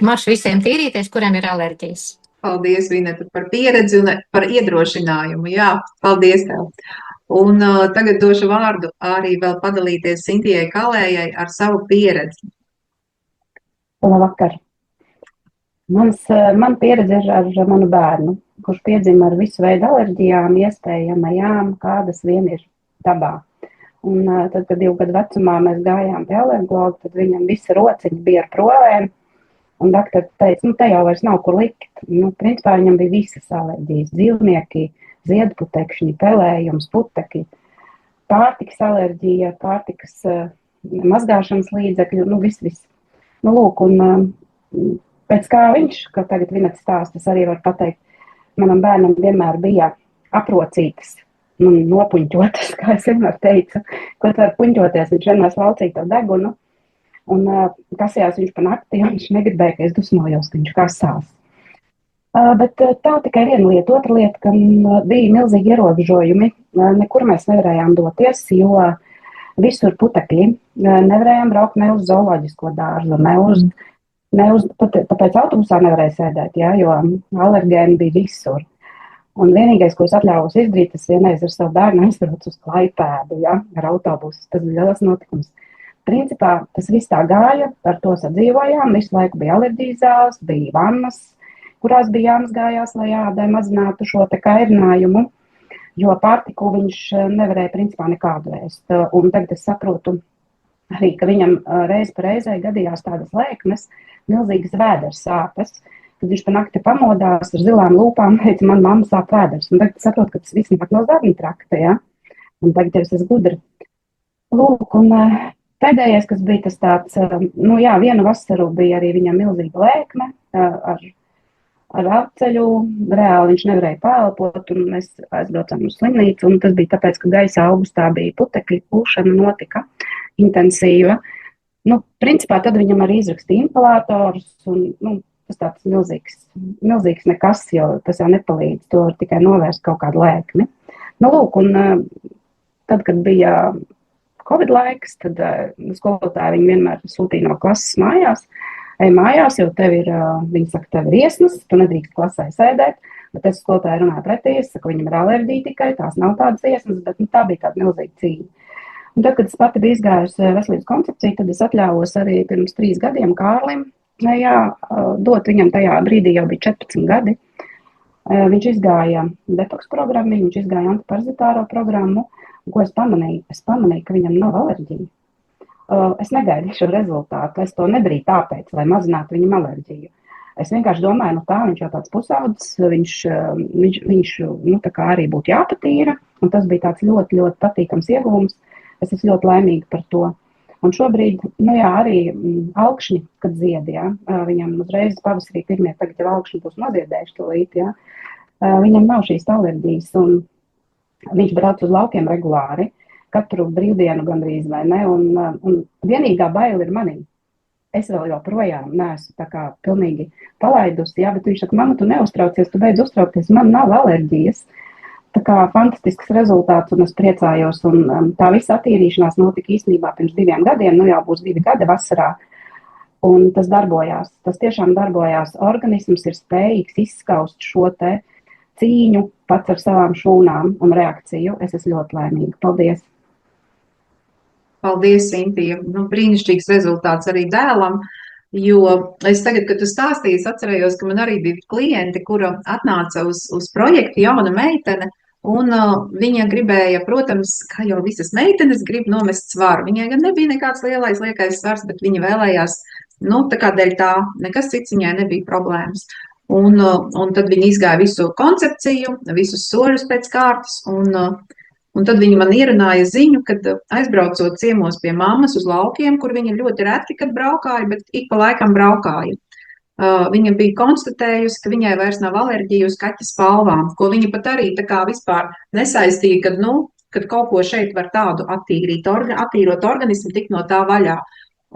marš visiem tīrīties, kuriem ir alerģijas. Paldies, Vineta, par pieredzi un par iedrošinājumu. Jā, paldies tev. Un tagad došu vārdu arī vēl padalīties Sintijai Kalējai ar savu pieredzi. Labvakar. Man pieredze ir ar manu bērnu, kurš piedzima ar visu veidu alerģijām, iespējamajām, kādas vien ir dabā. Un tad, kad 2 gadu vecumā mēs gājām pie alergologa, tad viņam visa rociņa bija ar prolēm. Un doktori teica, te jau vairs nav kur likt. Principā viņam bija visas alerģijas. Dzīvnieki, ziedputekšņi, pelējums, putekļi, pārtikas alerģija, pārtikas mazgāšanas līdzekļi, viss. Lūk, un pēc kā viņš, ka tagad Vineta stāstas, arī var pateikt, manam bērnam vienmēr bija aprocītas, nopuņķotas, kā es vienmēr teicu, ko var puņķoties, viņš vienmēr slaucīja to degunu, un kasījās viņš pa nakti, jo viņš negribēja, ka es dusmojos, ka viņš kasās. Bet tā tikai viena lieta. Otra lieta, ka bija milzīgi ierobežojumi, nekur mēs nevarējām doties, jo visur putekļi, nevarējām braukt ne uz zooloģisko dārzu, tāpēc autobusā nevarēja sēdēt, ja, jo alergēni bija visur. Un vienīgais, ko es atļāvos izdarīt, tas vienreiz ar savu bērnu aizbraucu uz Klaipēdu, ja, ar autobusu. Tas bija liels notikums. Principā tas viss tā gāja, ar to sadzīvojām, visu laiku bija alerģijas zāles, bija vannas, kurās bija jāmazgājās, lai ādai mazinātu šo te kairinājumu, jo pārtiku viņš nevarēja principā nekādu ēst. Un tagad es saprotu arī, ka viņam reiz pa reizei gadījās tādas lēkmes, milzīgas vēders sāpes, kad viņš pa nakti pamodās ar zilām lūpām, teica, man mamma sāp vēders. Un tagad es saprotu, ka tas viss nāk no zarņu trakta, ja? Un tagad jau es esmu gudra. Lūk, un pēdējais, kas bija tas tāds, vienu vasaru bija arī viņam milzīga lēkme ar apceļu, reāli viņš nevarēja pāelpot, un mēs aizbraucām uz slimnīcu, un tas bija tāpēc, ka gaisa augustā bija putekļi, pūšana notika intensīva. Principā tad viņam arī izrakstīja inhalātors, un tas tāds milzīgs nekas, jo tas jau nepalīdz, to var tikai novērst kaut kādu lēkmi. Lūk, un tad, kad bija Covid laiks, tad skolotāji viņi vienmēr sūtīja no klases mājās. Ej mājās, jo viņi saka, tev ir iesnas, tu nedrīkst klasē sēdēt, bet es skolotāji runāju pretī, es saku, viņam ir alerģija tikai, tās nav tādas iesnas, bet tā bija tāda milzīga cīņa. Un tad, kad es pati biju izgājusi veselības koncepciju, tad es atļāvos arī pirms 3 gadiem Kārlim, dot viņam tajā brīdī jau bija 14 gadi. Viņš izgāja detoks programmu, viņš izgāja antiparazitāro programmu, un ko es pamanīju? Es pamanīju, ka viņam nav alerģija. Es negaidīju šo rezultātu, es to nedarīju tāpēc, lai mazinātu viņam alerģiju. Es vienkārši domāju, nu tā, viņš jau tāds pusaudzis, viņš tā kā arī būtu jāpatīra, un tas bija tāds ļoti, ļoti patīkams ieguvums. Es esmu ļoti laimīga par to. Un šobrīd, arī augšņi, kad zied, viņam uzreiz pavasarī pirmie, tagad jau augšņi būs noziedējuši tūlīt, viņam nav šīs alerģijas, un viņš brauc uz laukiem regulāri, katru brīvdienu gandrīz vai ne, un vienīgā baila ir manī. Es vēl joprojām neesmu tā kā pilnīgi palaidusi, bet viņš saka, mamma, tu neuztraucies, tu beidz uztraukties, man nav alerģijas. Tā kā fantastisks rezultāts, un es priecājos, un tā visa attīrīšanās notika īstenībā pirms 2 gadiem, jau būs 2 gadi vasarā, un tas darbojās, tas tiešām darbojās. Organisms ir spējīgs izskaust šo te cīņu pats ar savām šūnām un reakciju. Es esmu ļoti laimīga. Paldies! Paldies, Intija. Brīnišķīgs rezultāts arī dēlam, jo es tagad, kad tu stāstīji, atcerējos, ka man arī bija klienti, kura atnāca uz projektu, jauna meitene, un viņa gribēja, protams, kā jau visas meitenes, grib nomest svaru. Viņai gan nebija nekāds liekais svars, bet viņa vēlējās, tā kā dēļ tā, nekas cits viņai nebija problēmas. Un tad viņa izgāja visu koncepciju, visus soļus pēc kārtas, un tad viņa man ierunāja ziņu, kad aizbraucot ciemos pie mammas uz laukiem, kur viņa ļoti reti, kad braukāja, bet ik pa laikam braukāja. Viņa bija konstatējusi, ka viņai vairs nav alerģija uz kaķa spalvām, ko viņa pat arī tā kā vispār nesaistīja, kad kaut ko šeit var tādu attīrot organismu, tik no tā vaļā.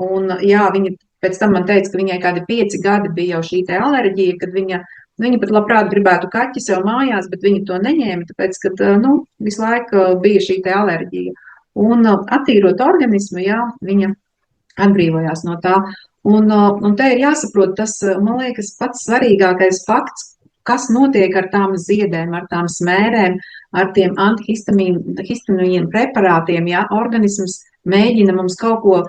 Un viņa pēc tam man teica, ka viņai kādi 5 gadi bija jau šī te alerģija, kad viņa pat labprāt gribētu kaķi sev mājās, bet viņa to neņēma, tāpēc, ka visu laiku bija šī te alerģija. Un attīrot organismu, viņa atbrīvojās no tā. Un te ir jāsaprot, tas, man liekas, pats svarīgākais fakts, kas notiek ar tām ziedēm, ar tām smērēm, ar tiem antihistamīnu preparātiem. Organisms mēģina mums kaut ko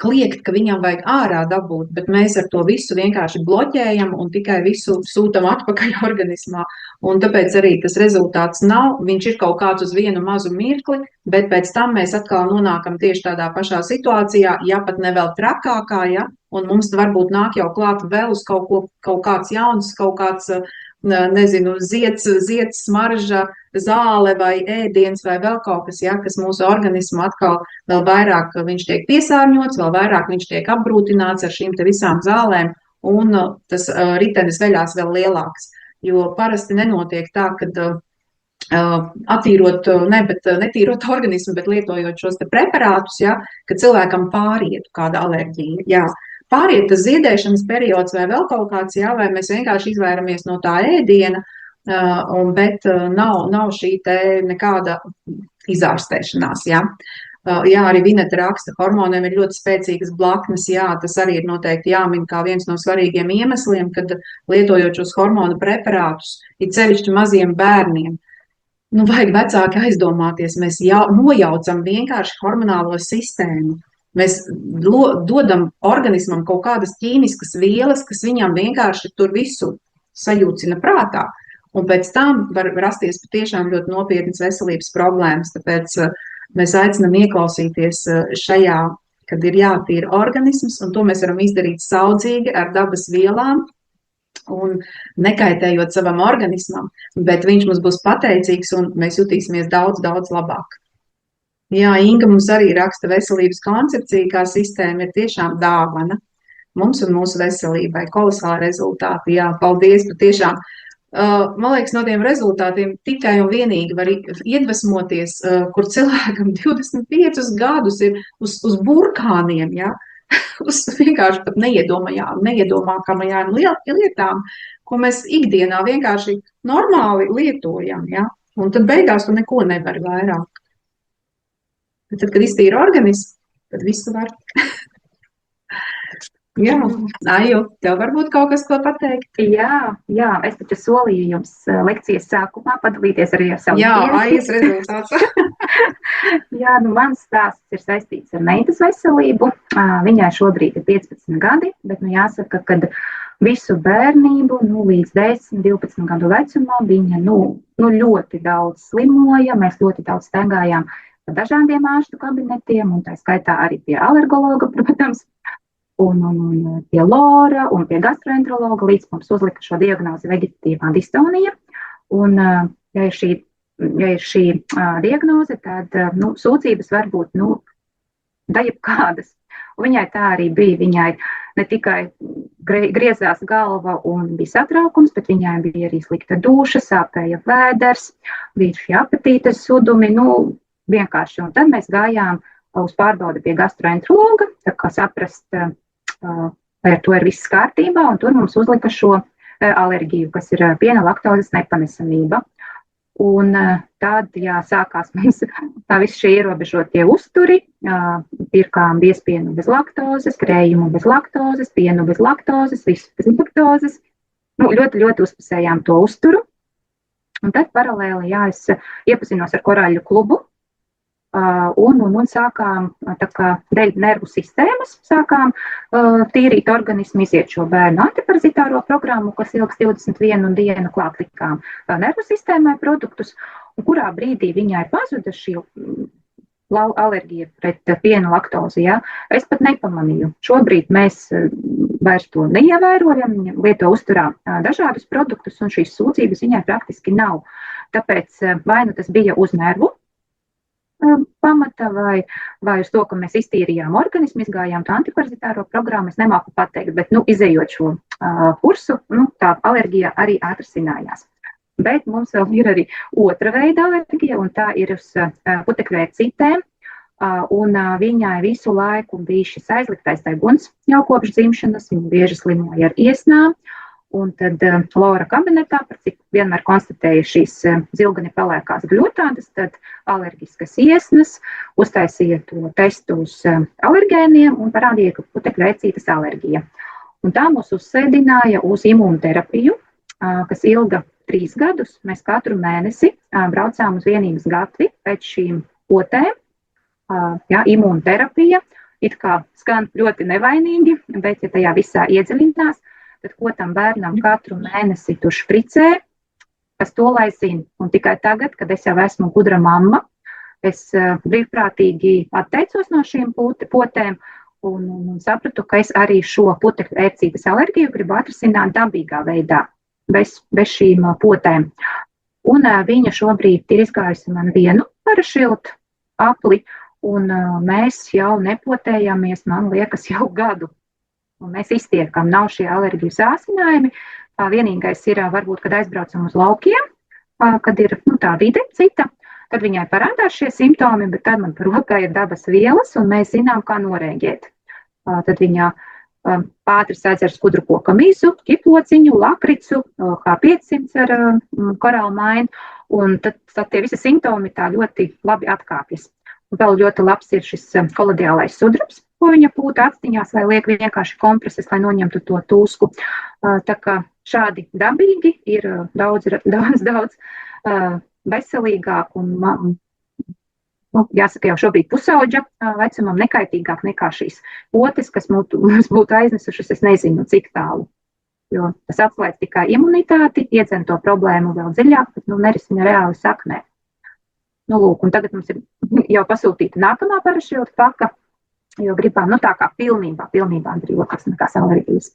kliegt, ka viņam vajag ārā dabūt, bet mēs ar to visu vienkārši bloķējam un tikai visu sūtam atpakaļ organismā. Un tāpēc arī tas rezultāts nav, viņš ir kaut kāds uz vienu mazu mirkli, bet pēc tam mēs atkal nonākam tieši tādā pašā situācijā, pat ne vēl trakākā, un mums varbūt nāk jau klāt vēl uz kaut kāds jauns, kaut kāds, nezinu, zieds, smarža, zāle vai ēdiens vai vēl kaut kas, kas mūsu organismu atkal vēl vairāk viņš tiek piesārņots, vēl vairāk viņš tiek apgrūtināts ar šīm te visām zālēm, un tas ritenis veļās vēl lielāks. Jo parasti nenotiek tā, kad netīrot organismu, bet lietojot šos te preparātus, kad cilvēkam pārietu kāda alerģija, pāriet tas ziedēšanas periods vai vēl kaut kāds, vai mēs vienkārši izvairamies no tā ēdiena, bet nav šī te nekāda izārstēšanās, arī Vineta raksta, hormoniem ir ļoti spēcīgas blaknes, tas arī ir noteikti jāmin kā viens no svarīgiem iemesliem, kad lietojot šos hormonu preparātus, ir ceļšķi maziem bērniem. Vajag vecāki aizdomāties, mēs nojaucam vienkārši hormonālo sistēmu. Mēs dodam organismam kaut kādas ķīmiskas vielas, kas viņam vienkārši tur visu sajūcina prātā. Un pēc tam var rasties patiešām ļoti nopietnas veselības problēmas. Tāpēc mēs aicinām ieklausīties šajā, kad ir jātīra organisms, un to mēs varam izdarīt saudzīgi ar dabas vielām un nekaitējot savam organismam, bet viņš mums būs pateicīgs un mēs jutīsimies daudz, daudz labāk. Inga mums arī raksta veselības koncepcija, kā sistēma ir tiešām dāvana mums un mūsu veselībai. Kolosāli rezultāti, paldies patiešām. Man liekas, no tiem rezultātiem tikai un vienīgi var iedvesmoties, kur cilvēkam 25 gadus ir uz burkāniem, uz vienkārši pat neiedomākamajām lietām, ko mēs ikdienā vienkārši normāli lietojam, un tad beigās tu neko nevari vairāk. Bet tad, kad iztīra organismu, tad visu var. Aiju, tev varbūt kaut kas ko pateikt? Jā, es taču solīju jums lekcijas sākumā padalīties arī ar savu pieredzi. Aijas rezultāts. Mans stāsts ir saistīts ar meitas veselību. Viņai šobrīd ir 15 gadi, bet jāsaka, kad visu bērnību līdz 10, 12 gadu vecumā viņa ļoti daudz slimoja, mēs ļoti daudz staigājām pa dažādiem ārstu kabinetiem, un tā skaitā arī pie alergologa, protams. un pie Lora un pie gastroenterologa, līdz mums uzlika šo diagnozi vegetatīvā distonija. Un, ja ir šī diagnoze, tad sūdzības var būt jebkādas. Un viņai tā arī bija. Viņai ne tikai griezās galva un bija satraukums, bet viņai bija arī slikta duša, sāpēja vēders, bija šie apetītes sudumi, vienkārši. Un tad mēs gājām uz pārbaudi pie gastroenterologa, tā kā saprast, vai ar to ir viss kārtībā, un tur mums uzlika šo alerģiju, kas ir piena laktozes nepanesamība. Un tad, sākās mums tā visi šie ierobežotie uzturi, pirkām biespienu bez laktozes, krējumu bez laktozes, pienu bez laktozes, visu bez laktozes. Ļoti, ļoti uzpusējām to uzturu. Un tad paralēli, es iepazinos ar Koraļu klubu, un sākām dēļ nervu sistēmas, sākām tīrīt organismu, iziet šo bērnu antiparazitāro programmu, kas ilgs 21 dienu, klāt likām nervu sistēmai produktus, un kurā brīdī viņai pazuda šī alerģija pret piena laktozi. Es pat nepamanīju. Šobrīd mēs vairs to neievērojam, lieto uzturā dažādus produktus, un šīs sūdzības viņai praktiski nav. Tāpēc vai tas bija uz nervu pamata vai uz to, ka mēs iztīrījām organismu, izgājām to antiparazitāro programmu, es nemāku pateikt, bet, izejot šo kursu, tā alerģija arī atrasinājās. Bet mums vēl ir arī otra veida alerģija, un tā ir uz putekļvērcītēm, un viņai visu laiku bija šis aizliktais deguns jau kopš dzimšanas, viņa bieži slimoja ar iesnām. Un tad Lora kabinetā, par cik vienmēr konstatēja šīs zilgani pelēkās gļotādas, tad alerģiskas iesnas, uztaisīja to testu uz alergēniem un parādīja, ka putekļvērcītes alerģija. Un tā mūs uzsēdināja uz imūnterapiju, kas ilga 3 gadus. Mēs katru mēnesi braucām uz vienības gatvi pēc šīm potēm. Imūnterapija, it kā skan ļoti nevainīgi, bet ja tajā visā iedziļinās, tad ko tam bērnam katru mēnesi tu špricē, kas to lai zina. Un tikai tagad, kad es jau esmu gudra mamma, es brīvprātīgi atteicos no šīm potēm un sapratu, ka es arī šo putekļvērcītes alerģiju gribu atrisināt dabīgā veidā, bez šīm potēm. Un viņa šobrīd ir izgājusi man vienu parašiltu apli, un mēs jau nepotējāmies, man liekas, jau gadu. Un mēs iztiekam, nav šie alerģiju sāsinājumi. Vienīgais ir, varbūt, kad aizbraucam uz laukiem, kad ir tā vide cita, tad viņai parādās šie simptomi, bet tad man par rokā ir dabas vielas, un mēs zinām, kā norēģēt. Tad viņa pātri sadzer skudru koka mizu, ķiplociņu, lakricu, H500 ar korālu mainu, un tad tie visi simptomi tā ļoti labi atkāpjas. Un vēl ļoti labs ir šis kolodiālais sudrabs, ko viņa pūta actiņās vai liek vienkārši kompreses, lai noņemtu to tūsku. Tā kā šādi dabīgi ir daudz veselīgāk un, jāsaka, jau šobrīd pusauģa vecumam nekaitīgāk nekā šīs potes, kas mums būtu aiznesušas, es nezinu, cik tālu. Jo tas atslēdz tikai imunitāti, iedzen to problēmu vēl dziļāk, bet nerisina reāli saknē. Lūk, un tagad mums ir jau pasūtīta nākamā parašilta paka, jo gribām, tā kā pilnībā brīvoties nekā alerģijas.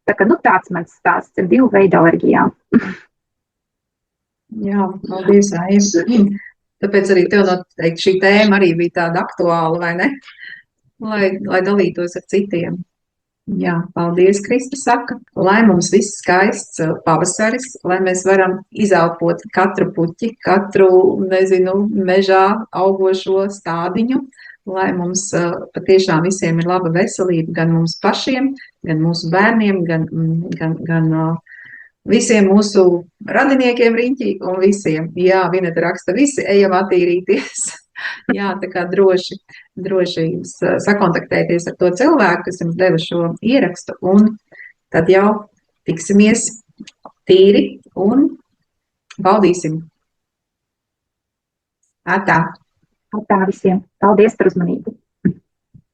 Tā kā, tāds mans stāsts ir 2 veidu alerģijām. Jā, paldies, Aijas. Tāpēc arī tev noteikti šī tēma arī bija tāda aktuāla, vai ne? Lai dalītos ar citiem. Jā, paldies, Krista saka. Lai mums viss skaists pavasaris, lai mēs varam izelpot katru puķi, katru, mežā augošo stādiņu, lai mums patiešām visiem ir laba veselība, gan mums pašiem, gan mūsu bērniem, gan visiem mūsu radiniekiem riņķī un visiem. Jā, Vineta raksta, visi ejam attīrīties. Jā, tā kā droši sakontaktēties ar to cilvēku, kas jums deva šo ierakstu, un tad jau tiksimies tīri un baudīsim. Atā. Atā visiem. Paldies par uzmanību.